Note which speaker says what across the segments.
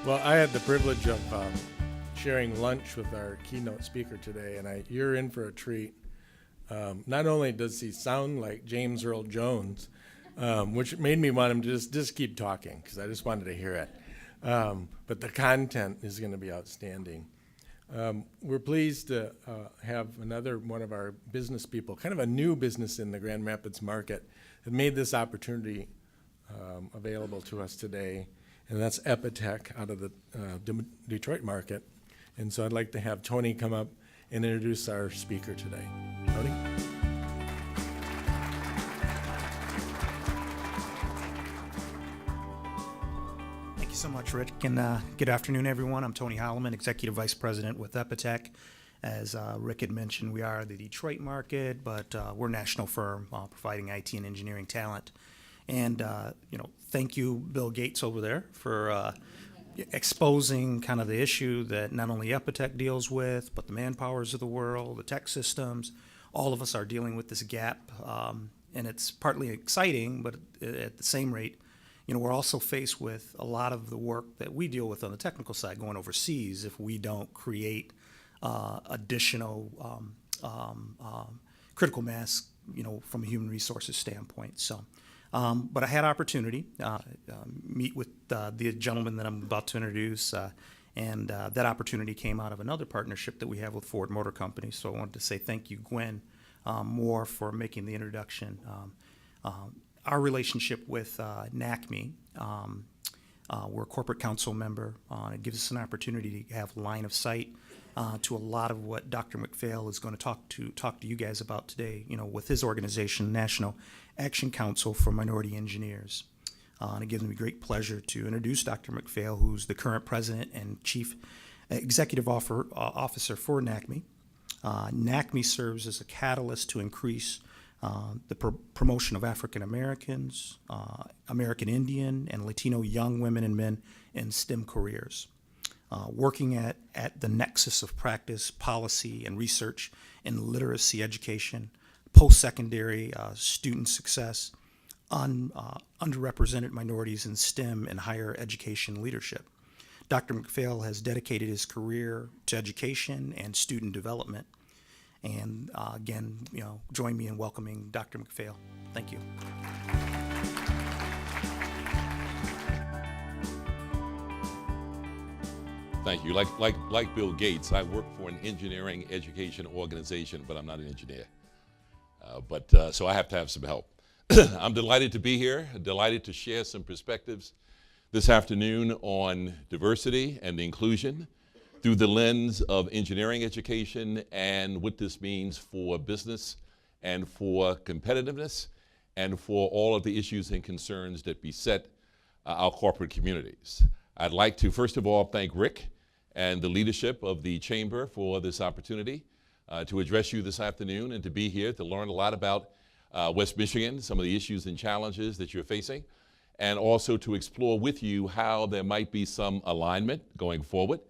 Speaker 1: Well, I had the privilege of sharing lunch with our keynote speaker today, and you're in for a treat. Not only does he sound like James Earl Jones, which made me want him to just keep talking, because I just wanted to hear it. But the content is going to be outstanding. We're pleased to have another one of our business people, kind of a new business in the Grand Rapids market, that made this opportunity available to us today, and that's Epitech out of the Detroit market. And so I'd like to have Tony come up and introduce our speaker today. Tony?
Speaker 2: Thank you so much, Rick, and good afternoon, everyone. I'm Tony Holloman, Executive Vice President with Epitech. As Rick had mentioned, we are the Detroit market, but we're a national firm providing IT and engineering talent. And, thank you, Bill Gates over there, for exposing kind of the issue that not only Epitech deals with, but the Manpowers of the world, the tech systems. All of us are dealing with this gap, and it's partly exciting, but at the same rate, we're also faced with a lot of the work that we deal with on the technical side going overseas if we don't create additional critical mass, from a human resources standpoint. So. But I had opportunity meet with the gentleman that I'm about to introduce, and that opportunity came out of another partnership that we have with Ford Motor Company. So I wanted to say thank you, Gwen, Moore, for making the introduction. Our relationship with NACME, we're a corporate council member. It gives us an opportunity to have line of sight to a lot of what Dr. McPhail is going to talk to you guys about today, with his organization, National Action Council for Minority Engineers. And it gives me great pleasure to introduce Dr. McPhail, who's the current president and chief executive officer for NACME. NACME serves as a catalyst to increase the promotion of African Americans, American Indian, and Latino young women and men in STEM careers. Working at the nexus of practice, policy, and research in literacy education, postsecondary student success, underrepresented minorities in STEM and higher education leadership. Dr. McPhail has dedicated his career to education and student development. And again, join me in welcoming Dr. McPhail. Thank you.
Speaker 3: Thank you. Like Bill Gates, I work for an engineering education organization, but I'm not an engineer. So I have to have some help. I'm delighted to be here, delighted to share some perspectives this afternoon on diversity and inclusion through the lens of engineering education and what this means for business and for competitiveness and for all of the issues and concerns that beset our corporate communities. I'd like to, first of all, thank Rick and the leadership of the Chamber for this opportunity to address you this afternoon and to be here to learn a lot about West Michigan, some of the issues and challenges that you're facing, and also to explore with you how there might be some alignment going forward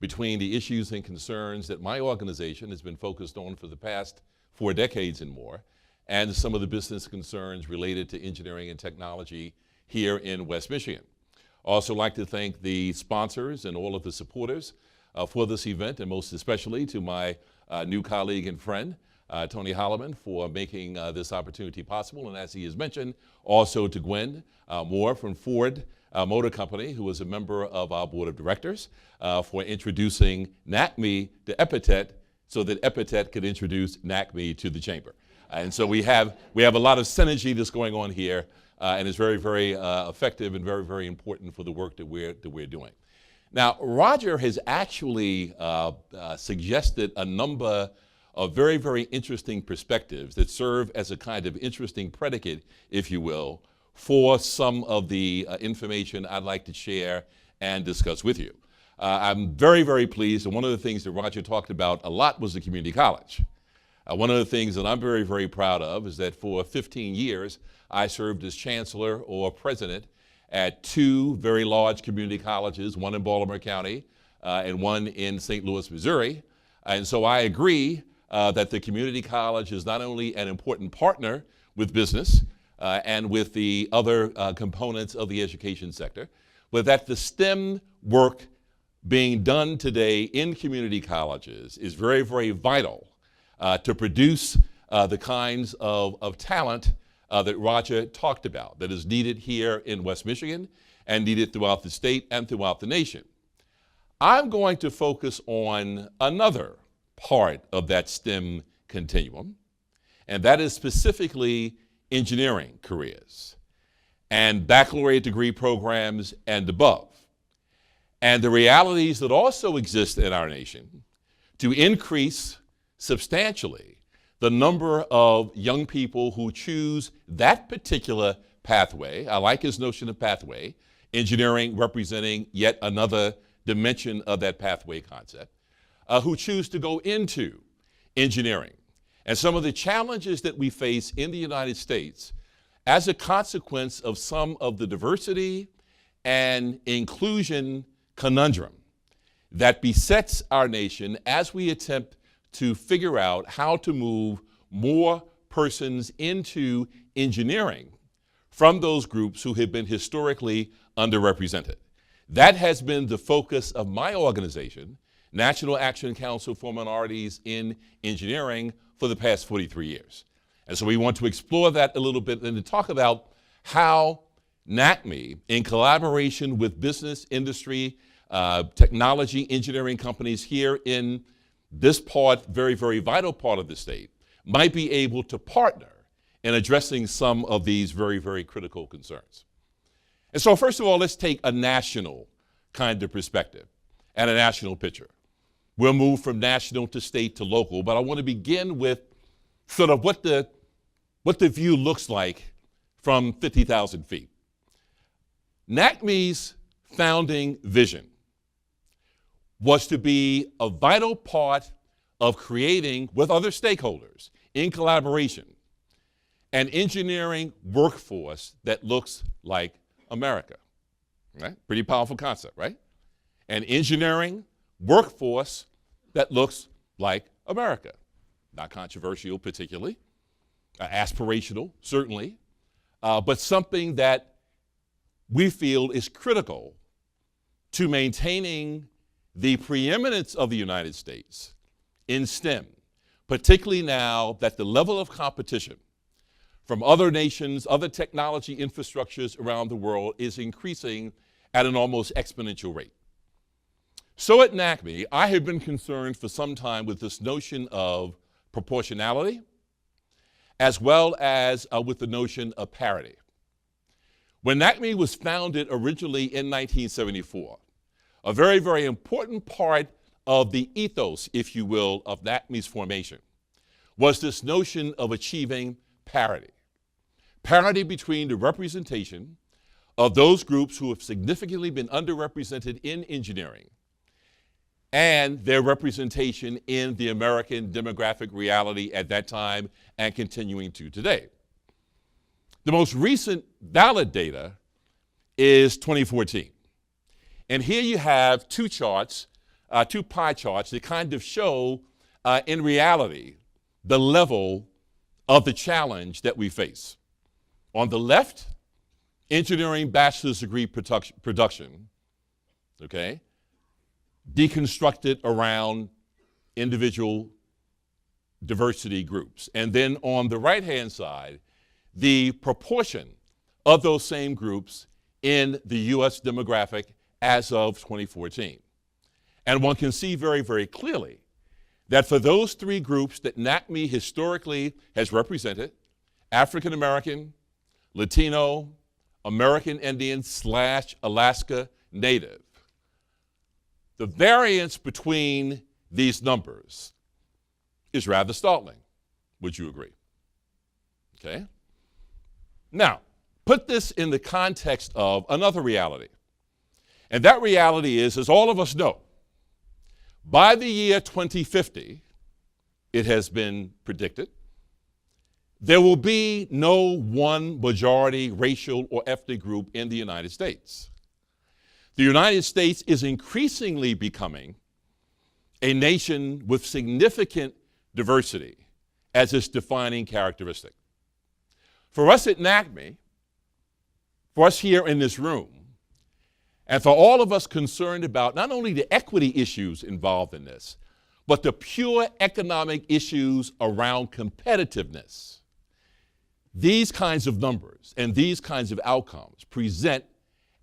Speaker 3: between the issues and concerns that my organization has been focused on for the past 4 decades and more, and some of the business concerns related to engineering and technology here in West Michigan. Also like to thank the sponsors and all of the supporters for this event, and most especially to my new colleague and friend, Tony Holloman, for making this opportunity possible. And as he has mentioned, also to Gwen Moore from Ford Motor Company, who is a member of our board of directors, for introducing NACME to Epitech so that Epitech could introduce NACME to the Chamber. And so we have a lot of synergy that's going on here, and it's very, very effective and very, very important for the work that we're doing. Now, Roger has actually suggested a number of very, very interesting perspectives that serve as a kind of interesting predicate, if you will, for some of the information I'd like to share and discuss with you. I'm very, very pleased, and one of the things that Roger talked about a lot was the community college. One of the things that I'm very, very proud of is that for 15 years, I served as chancellor or president at 2 very large community colleges, one in Baltimore County and one in St. Louis, Missouri. And so I agree that the community college is not only an important partner with business and with the other components of the education sector, but that the STEM work being done today in community colleges is very, very vital to produce the kinds of talent that Roger talked about, that is needed here in West Michigan and needed throughout the state and throughout the nation. I'm going to focus on another part of that STEM continuum, and that is specifically engineering careers and baccalaureate degree programs and above, and the realities that also exist in our nation to increase substantially the number of young people who choose that particular pathway. I like his notion of pathway, engineering representing yet another dimension of that pathway concept, who choose to go into engineering. And some of the challenges that we face in the United States as a consequence of some of the diversity and inclusion conundrum that besets our nation as we attempt to figure out how to move more persons into engineering from those groups who have been historically underrepresented. That has been the focus of my organization, National Action Council for Minorities in Engineering, for the past 43 years. And so we want to explore that a little bit and to talk about how NACME, in collaboration with business, industry, technology, engineering companies here in this part, very, very vital part of the state, might be able to partner in addressing some of these very, very critical concerns. And so first of all, let's take a national kind of perspective and a national picture. We'll move from national to state to local, but I want to begin with sort of what the view looks like from 50,000 feet. NACME's founding vision was to be a vital part of creating, with other stakeholders, in collaboration, an engineering workforce that looks like America, right? Pretty powerful concept, right? An engineering workforce that looks like America. Not controversial particularly, aspirational certainly, but something that we feel is critical to maintaining the preeminence of the United States in STEM, particularly now that the level of competition from other nations, other technology infrastructures around the world is increasing at an almost exponential rate. So at NACME, I have been concerned for some time with this notion of proportionality, as well as with the notion of parity. When NACME was founded originally in 1974, a very, very important part of the ethos, if you will, of NACME's formation was this notion of achieving parity. Parity between the representation of those groups who have significantly been underrepresented in engineering and their representation in the American demographic reality at that time and continuing to today. The most recent valid data is 2014. And here you have two charts, two pie charts that kind of show, in reality, the level of the challenge that we face. On the left, engineering bachelor's degree production, okay, deconstructed around individual diversity groups. And then on the right-hand side, the proportion of those same groups in the U.S. demographic as of 2014. And one can see very, very clearly that for those three groups that NACME historically has represented, African American, Latino, American Indian / Alaska Native, the variance between these numbers is rather startling. Would you agree? Okay. Now, put this in the context of another reality. And that reality is, as all of us know, by the year 2050, it has been predicted, there will be no one majority racial or ethnic group in the United States. The United States is increasingly becoming a nation with significant diversity as its defining characteristic. For us at NACME, for us here in this room, And for all of us concerned about not only the equity issues involved in this, but the pure economic issues around competitiveness, these kinds of numbers and these kinds of outcomes present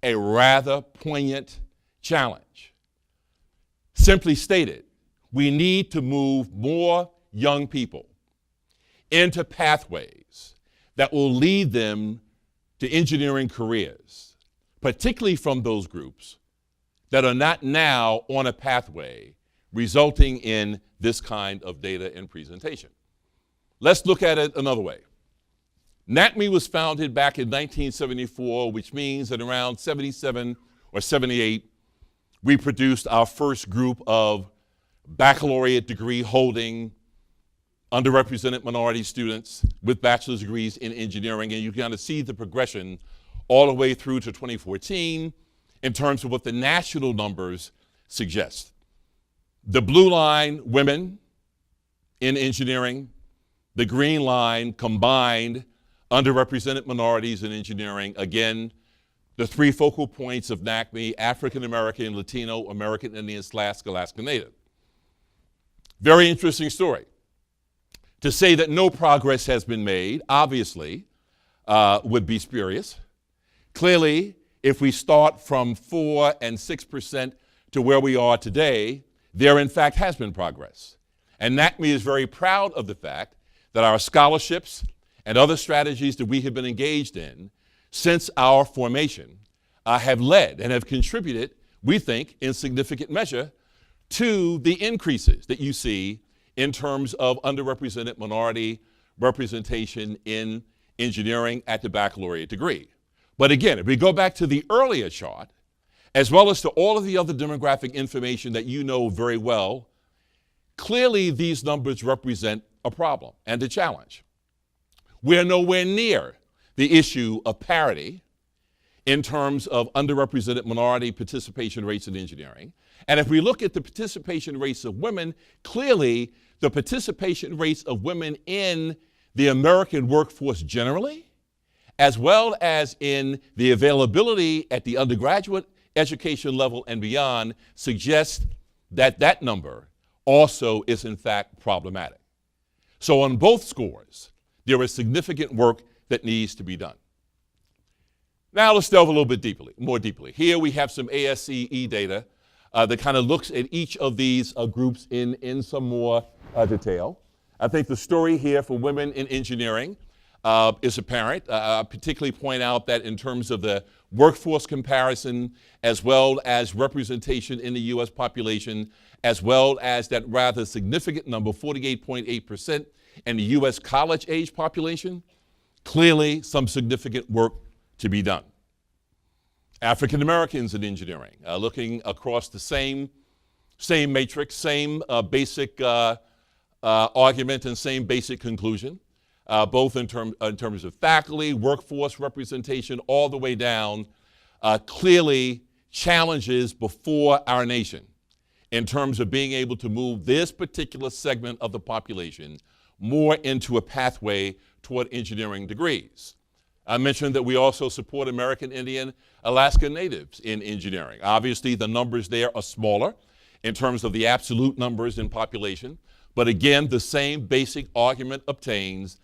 Speaker 3: a rather poignant challenge. Simply stated, we need to move more young people into pathways that will lead them to engineering careers, particularly from those groups that are not now on a pathway resulting in this kind of data and presentation. Let's look at it another way. NACME was founded back in 1974, which means that around 77 or 78, we produced our first group of baccalaureate degree holding underrepresented minority students with bachelor's degrees in engineering, and you kind of see the progression all the way through to 2014 in terms of what the national numbers suggest. The blue line, women in engineering, the green line, combined underrepresented minorities in engineering. Again, the three focal points of NACME: African American, Latino, American Indian / Alaska Native. Very interesting story. To say that no progress has been made, obviously, would be spurious. Clearly, if we start from 4% and 6% to where we are today, there in fact has been progress. And NACME is very proud of the fact that our scholarships and other strategies that we have been engaged in since our formation have led and have contributed, we think, in significant measure to the increases that you see in terms of underrepresented minority representation in engineering at the baccalaureate degree. But again, if we go back to the earlier chart, as well as to all of the other demographic information that you know very well, clearly these numbers represent a problem and a challenge. We're nowhere near the issue of parity in terms of underrepresented minority participation rates in engineering. And if we look at the participation rates of women, clearly the participation rates of women in the American workforce generally, as well as in the availability at the undergraduate education level and beyond, suggests that that number also is in fact problematic. So on both scores, there is significant work that needs to be done. Now let's delve a little bit more deeply. Here we have some ASCE data that kind of looks at each of these groups in some more detail. I think the story here for women in engineering is apparent. I particularly point out that in terms of the workforce comparison, as well as representation in the U.S. population, as well as that rather significant number, 48.8%, in the U.S. college-age population, clearly some significant work to be done. African Americans in engineering, looking across the same matrix, same basic argument and same basic conclusion, both in terms of faculty, workforce representation, all the way down, clearly challenges before our nation in terms of being able to move this particular segment of the population more into a pathway toward engineering degrees. I mentioned that we also support American Indian, Alaska Natives in engineering. Obviously, the numbers there are smaller in terms of the absolute numbers in population, but again, the same basic argument obtains.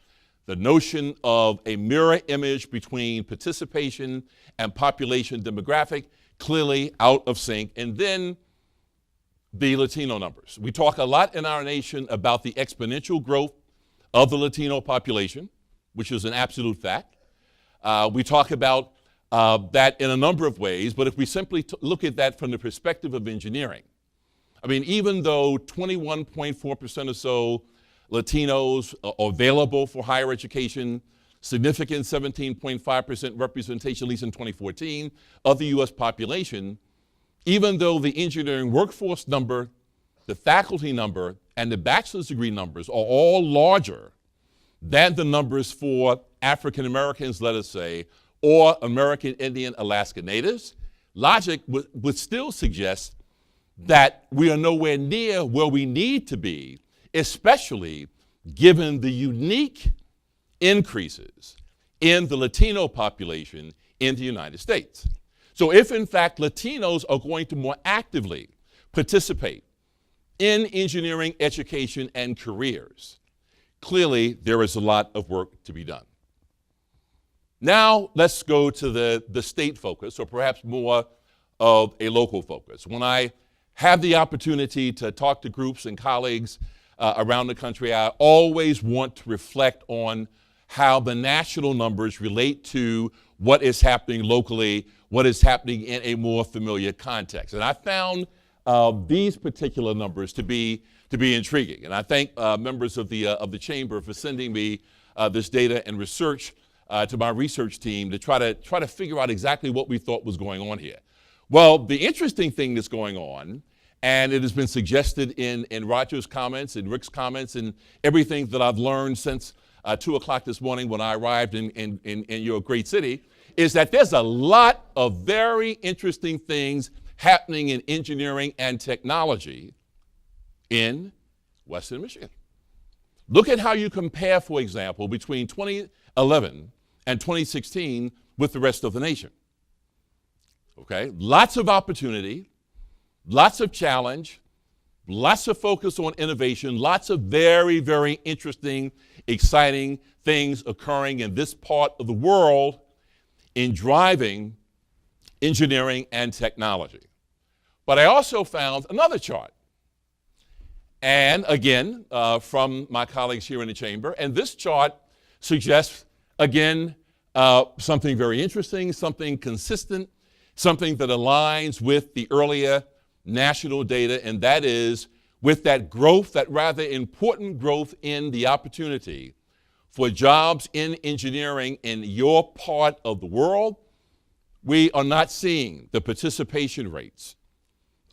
Speaker 3: The notion of a mirror image between participation and population demographic, clearly out of sync. And then the Latino numbers. We talk a lot in our nation about the exponential growth of the Latino population, which is an absolute fact. We talk about that in a number of ways, but if we simply look at that from the perspective of engineering, I mean, even though 21.4% or so Latinos are available for higher education, significant 17.5% representation, at least in 2014, of the U.S. population, even though the engineering workforce number, the faculty number, and the bachelor's degree numbers are all larger than the numbers for African Americans, let us say, or American Indian Alaska Natives, logic would still suggest that we are nowhere near where we need to be, especially given the unique increases in the Latino population in the United States. So if in fact Latinos are going to more actively participate in engineering, education, and careers, clearly there is a lot of work to be done. Now let's go to the state focus, or perhaps more of a local focus. When I have the opportunity to talk to groups and colleagues around the country, I always want to reflect on how the national numbers relate to what is happening locally, what is happening in a more familiar context. And I found these particular numbers to be intriguing. And I thank members of the chamber for sending me this data and research to my research team to try to figure out exactly what we thought was going on here. Well, the interesting thing that's going on, and it has been suggested in Roger's comments and Rick's comments and everything that I've learned since 2 o'clock this morning when I arrived in your great city, is that there's a lot of very interesting things happening in engineering and technology in Western Michigan. Look at how you compare, for example, between 2011 and 2016 with the rest of the nation. Okay, lots of opportunity, lots of challenge, lots of focus on innovation, lots of very, very interesting, exciting things occurring in this part of the world in driving engineering and technology. But I also found another chart, and again, from my colleagues here in the chamber, and this chart suggests, again, something very interesting, something consistent, something that aligns with the earlier national data, and that is with that growth, that rather important growth in the opportunity for jobs in engineering in your part of the world, we are not seeing the participation rates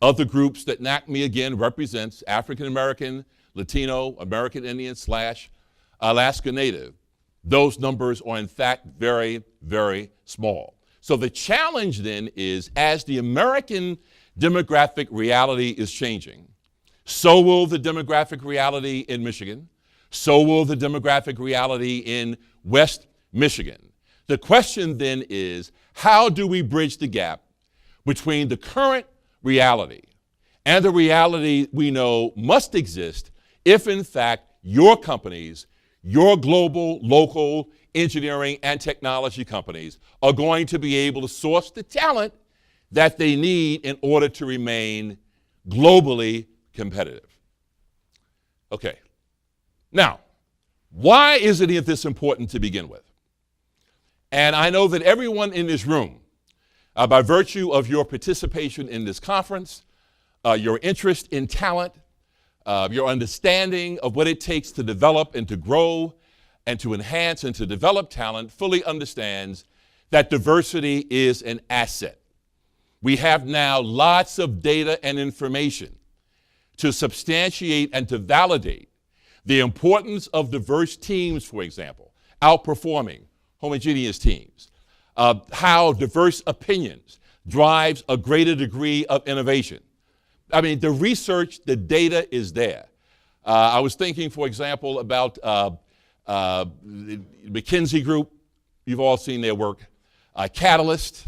Speaker 3: of the groups that NACME again represents, African American, Latino, American Indian / Alaska Native. Those numbers are in fact very, very small. So the challenge then is, as the American demographic reality is changing, so will the demographic reality in Michigan, so will the demographic reality in West Michigan. The question then is, how do we bridge the gap between the current reality and the reality we know must exist if in fact your companies, your global, local engineering and technology companies are going to be able to source the talent that they need in order to remain globally competitive. Okay, now, why is any of this important to begin with? And I know that everyone in this room, by virtue of your participation in this conference, your interest in talent, your understanding of what it takes to develop and to grow and to enhance and to develop talent, fully understands that diversity is an asset. We have now lots of data and information to substantiate and to validate the importance of diverse teams, for example, outperforming homogeneous teams, how diverse opinions drives a greater degree of innovation. I mean, the research, the data is there. I was thinking, for example, about the McKinsey Group. You've all seen their work. Catalyst.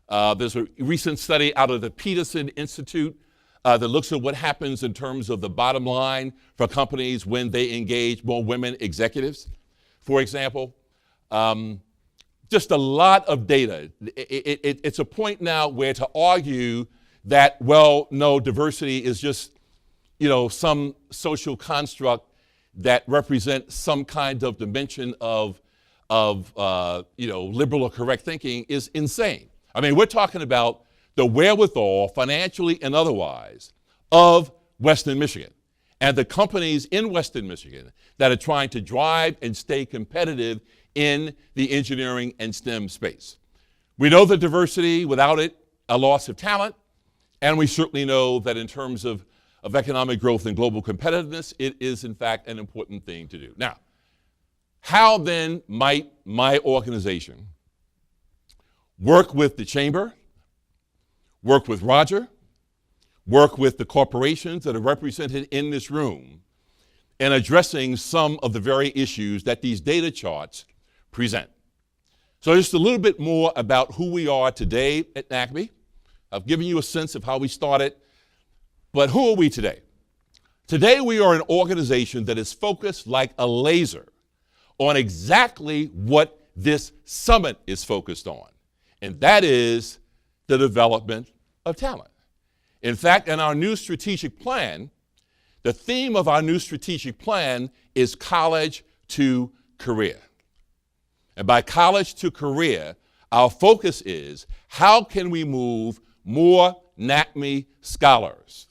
Speaker 3: There's a recent study out of the Peterson Institute that looks at what happens in terms of the bottom line for companies when they engage more women executives, for example. Just a lot of data. It's a point now where to argue that, well, no, diversity is just, some social construct that represents some kind of dimension of liberal or correct thinking is insane. I mean, we're talking about the wherewithal, financially and otherwise, of Western Michigan and the companies in Western Michigan that are trying to drive and stay competitive in the engineering and STEM space. We know that diversity, without it, a loss of talent, and we certainly know that in terms of economic growth and global competitiveness, it is in fact an important thing to do. Now, how then might my organization work with the chamber, work with Roger, work with the corporations that are represented in this room in addressing some of the very issues that these data charts present? So just a little bit more about who we are today at NACME. I've given you a sense of how we started, but who are we today? Today we are an organization that is focused like a laser on exactly what this summit is focused on, and that is the development of talent. In fact, in our new strategic plan, the theme of our new strategic plan is college to career. And by college to career, our focus is how can we move more NACME scholars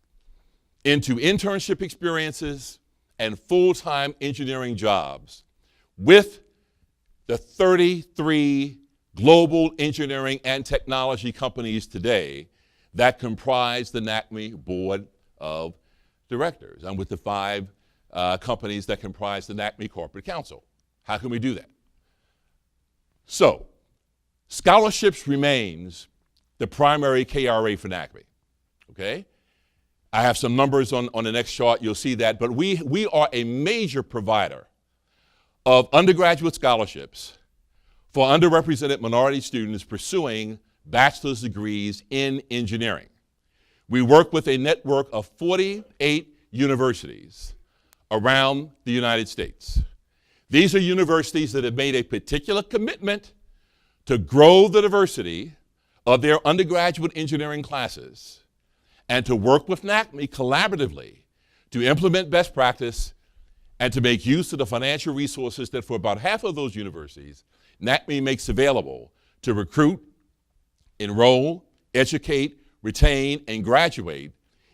Speaker 3: into internship experiences and full-time engineering jobs with the 33 global engineering and technology companies today that comprise the NACME Board of Directors, and with the 5 companies that comprise the NACME Corporate Council. How can we do that? So, scholarships remains the primary KRA for NACME, okay? I have some numbers on the next chart, you'll see that, but we are a major provider of undergraduate scholarships for underrepresented minority students pursuing bachelor's degrees in engineering. We work with a network of 48 universities around the United States. These are universities that have made a particular commitment to grow the diversity of their undergraduate engineering classes and to work with NACME collaboratively to implement best practice and to make use of the financial resources that for about half of those universities, NACME makes available to recruit, enroll, educate, retain, and graduate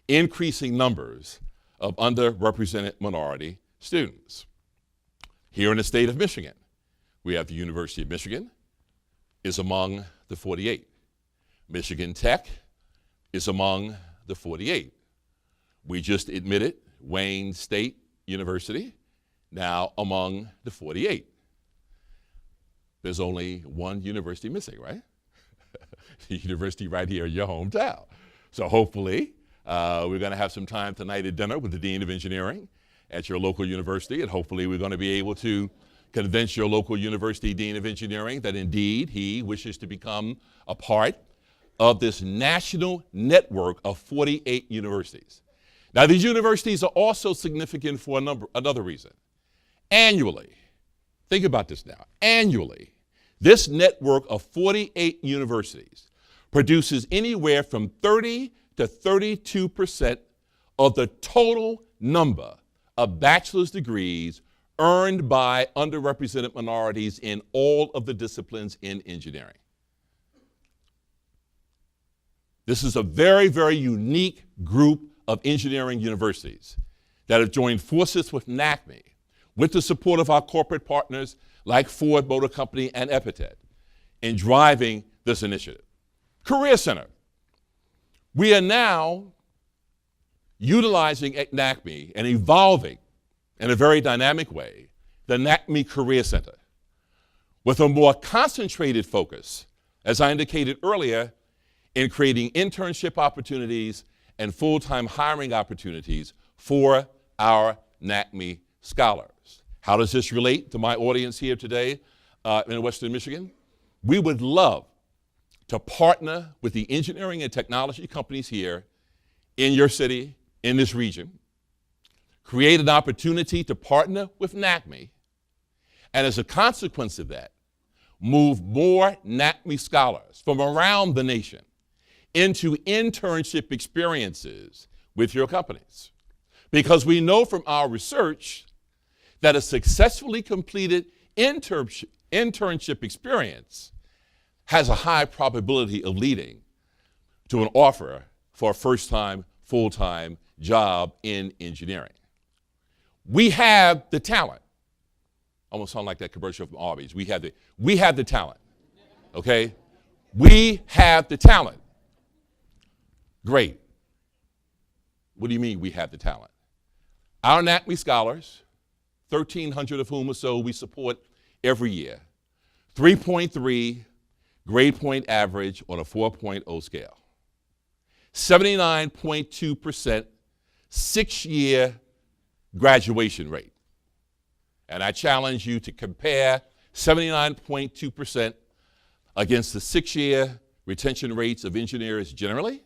Speaker 3: increasing numbers of underrepresented minority students. Here in the state of Michigan, we have the University of Michigan is among the 48. Michigan Tech is among the 48. We just admitted Wayne State University, now among the 48. There's only one university missing, right? The university right here in your hometown. So hopefully, we're going to have some time tonight at dinner with the Dean of Engineering at your local university, and hopefully we're going to be able to convince your local university Dean of Engineering that indeed he wishes to become a part of this national network of 48 universities. Now, these universities are also significant for another reason. Annually, think about this now, annually, this network of 48 universities produces anywhere from 30 to 32% of the total number of bachelor's degrees earned by underrepresented minorities in all of the disciplines in engineering. This is a very, very unique group of engineering universities that have joined forces with NACME, with the support of our corporate partners like Ford Motor Company and Epithet, in driving this initiative. Career Center. We are now utilizing at NACME and evolving in a very dynamic way the NACME Career Center with a more concentrated focus, as I indicated earlier, in creating internship opportunities and full-time hiring opportunities for our NACME scholars. How does this relate to my audience here today in Western Michigan? We would love to partner with the engineering and technology companies here in your city, in this region, create an opportunity to partner with NACME, and as a consequence of that, move more NACME scholars from around the nation into internship experiences with your companies. Because we know from our research that a successfully completed internship experience has a high probability of leading to an offer for a first-time, full-time job in engineering. We have the talent. Almost sound like that commercial from Arby's. We have the talent, okay? We have the talent. Great. What do you mean we have the talent? Our NACME scholars, 1,300 of whom or so we support every year, 3.3 grade point average on a 4.0 scale, 79.2% 6-year graduation rate. And I challenge you to compare 79.2% against the 6-year retention rates of engineers generally,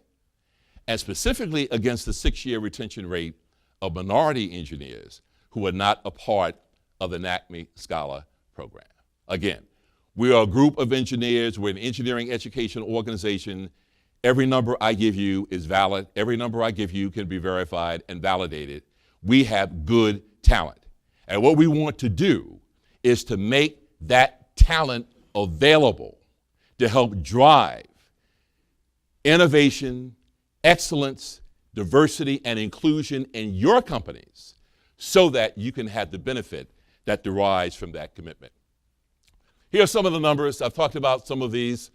Speaker 3: and specifically against the 6-year retention rate of minority engineers who are not a part of the NACME Scholar Program. Again, we are a group of engineers. We're an engineering education organization. Every number I give you is valid. Every number I give you can be verified and validated. We have good talent. And what we want to do is to make that talent available to help drive innovation, excellence, diversity, and inclusion in your companies so that you can have the benefit that derives from that commitment. Here are some of the numbers. I've talked about some of these.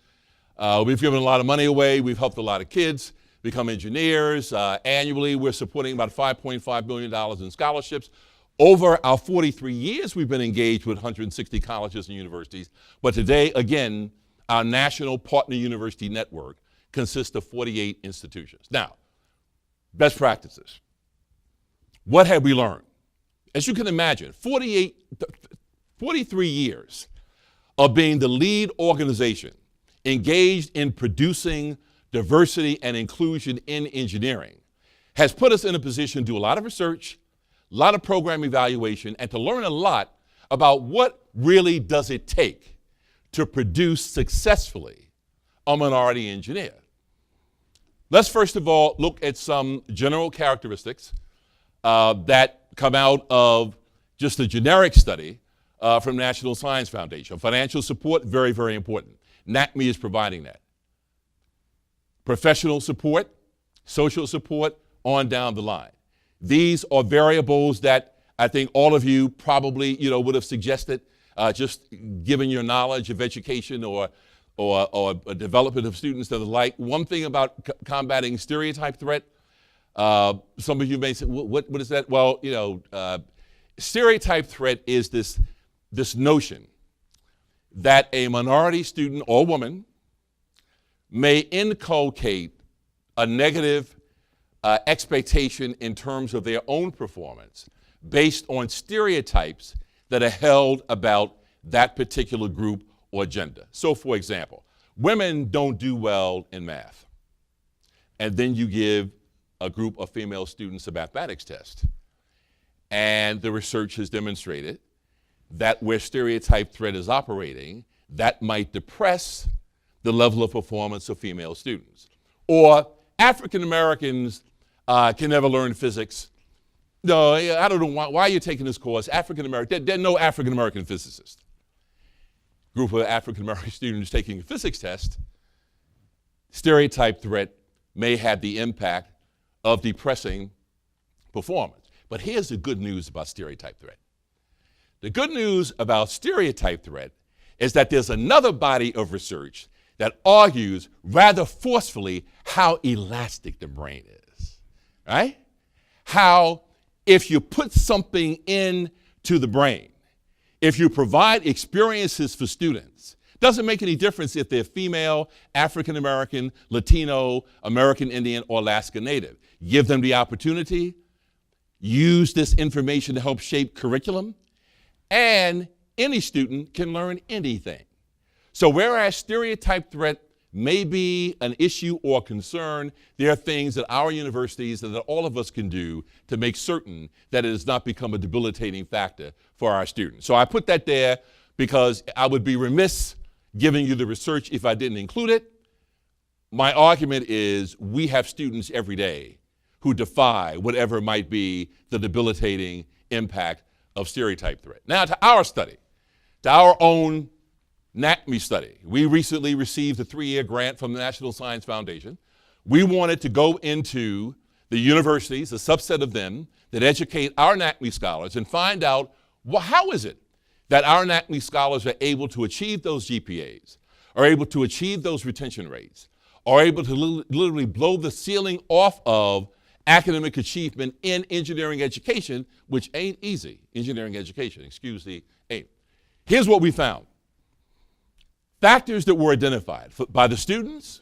Speaker 3: We've given a lot of money away. We've helped a lot of kids become engineers. Annually, we're supporting about $5.5 million in scholarships. Over our 43 years, we've been engaged with 160 colleges and universities. But today, again, our national partner university network consists of 48 institutions. Now, best practices. What have we learned? As you can imagine, 43 years of being the lead organization engaged in producing diversity and inclusion in engineering has put us in a position to do a lot of research, a lot of program evaluation, and to learn a lot about what really does it take to produce successfully a minority engineer. Let's first of all look at some general characteristics that come out of just a generic study from National Science Foundation. Financial support, very, very important. NACME is providing that. Professional support, social support, on down the line. These are variables that I think all of you probably would have suggested, just given your knowledge of education or development of students and the like. One thing about combating stereotype threat, some of you may say, what is that? Well, stereotype threat is this notion that a minority student or woman may inculcate a negative expectation in terms of their own performance based on stereotypes that are held about that particular group or gender. So, for example, women don't do well in math. And then you give a group of female students a mathematics test. And the research has demonstrated that where stereotype threat is operating, that might depress the level of performance of female students. Or African Americans can never learn physics. No, I don't know why are you taking this course. African American, there are no African American physicists. Group of African American students taking a physics test, stereotype threat may have the impact of depressing performance. But here's the good news about stereotype threat. The good news about stereotype threat is that there's another body of research that argues rather forcefully how elastic the brain is, right? How if you put something into the brain, if you provide experiences for students, doesn't make any difference if they're female, African American, Latino, American Indian, or Alaska Native. Give them the opportunity, use this information to help shape curriculum, and any student can learn anything. So whereas stereotype threat may be an issue or concern, there are things that our universities and that all of us can do to make certain that it does not become a debilitating factor for our students. So I put that there because I would be remiss giving you the research if I didn't include it. My argument is we have students every day who defy whatever might be the debilitating impact of stereotype threat. Now to our study, to our own NACME study. We recently received a 3-year grant from the National Science Foundation. We wanted to go into the universities, a subset of them, that educate our NACME scholars and find out, well, how is it that our NACME scholars are able to achieve those GPAs, are able to achieve those retention rates, are able to literally blow the ceiling off of academic achievement in engineering education, which ain't easy. Engineering education, excuse the ain't. Here's what we found. Factors that were identified by the students: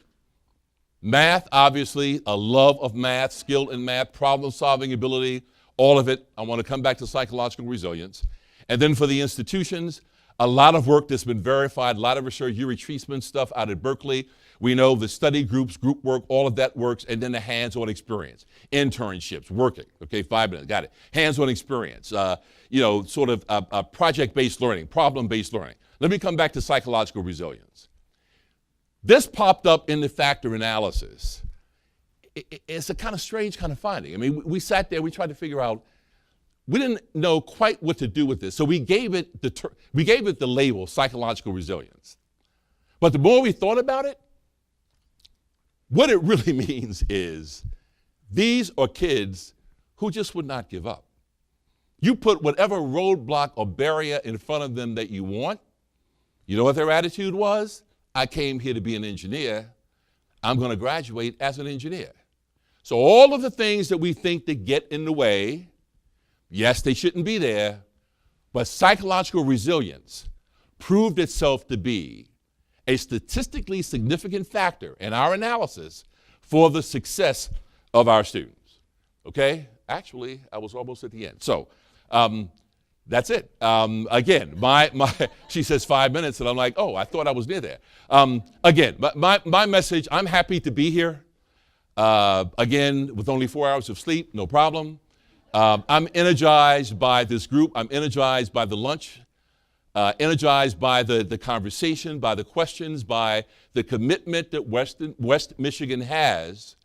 Speaker 3: math, obviously, a love of math, skill in math, problem-solving ability, all of it. I want to come back to psychological resilience. And then for the institutions, A lot of work that's been verified, a lot of research, Yuri Treisman stuff out at Berkeley. We know the study groups, group work, all of that works, and then the hands-on experience. Internships, working, okay, 5 minutes, got it. Hands-on experience, sort of project-based learning, problem-based learning. Let me come back to psychological resilience. This popped up in the factor analysis. It's a kind of strange kind of finding. I mean, we sat there, we tried to figure out, we didn't know quite what to do with this. So we gave it the label psychological resilience. But the more we thought about it, what it really means is these are kids who just would not give up. You put whatever roadblock or barrier in front of them that you want. You know what their attitude was? I came here to be an engineer. I'm going to graduate as an engineer. So all of the things that we think that get in the way, yes, they shouldn't be there, but psychological resilience proved itself to be a statistically significant factor in our analysis for the success of our students. Okay? Actually, I was almost at the end. So that's it. Again, she says 5 minutes, and I'm like, oh, I thought I was near there. Again, my message, I'm happy to be here. Again, with only 4 hours of sleep, no problem. I'm energized by this group. I'm energized by the lunch, energized by the conversation, by the questions, by the commitment that West Michigan has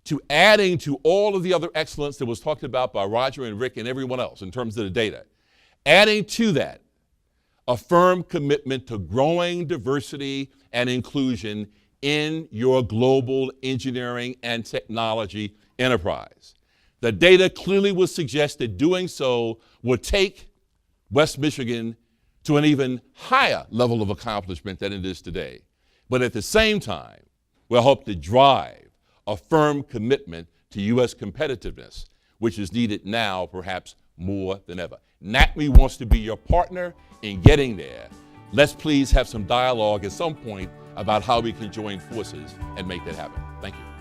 Speaker 3: to adding to all of the other excellence that was talked about by Roger and Rick and everyone else in terms of the data. Adding to that a firm commitment to growing diversity and inclusion in your global engineering and technology enterprise. The data clearly would suggest that doing so would take West Michigan to an even higher level of accomplishment than it is today. But at the same time, we'll hope to drive a firm commitment to U.S. competitiveness, which is needed now perhaps more than ever. NACME wants to be your partner in getting there. Let's please have some dialogue at some point about how we can join forces and make that happen. Thank you.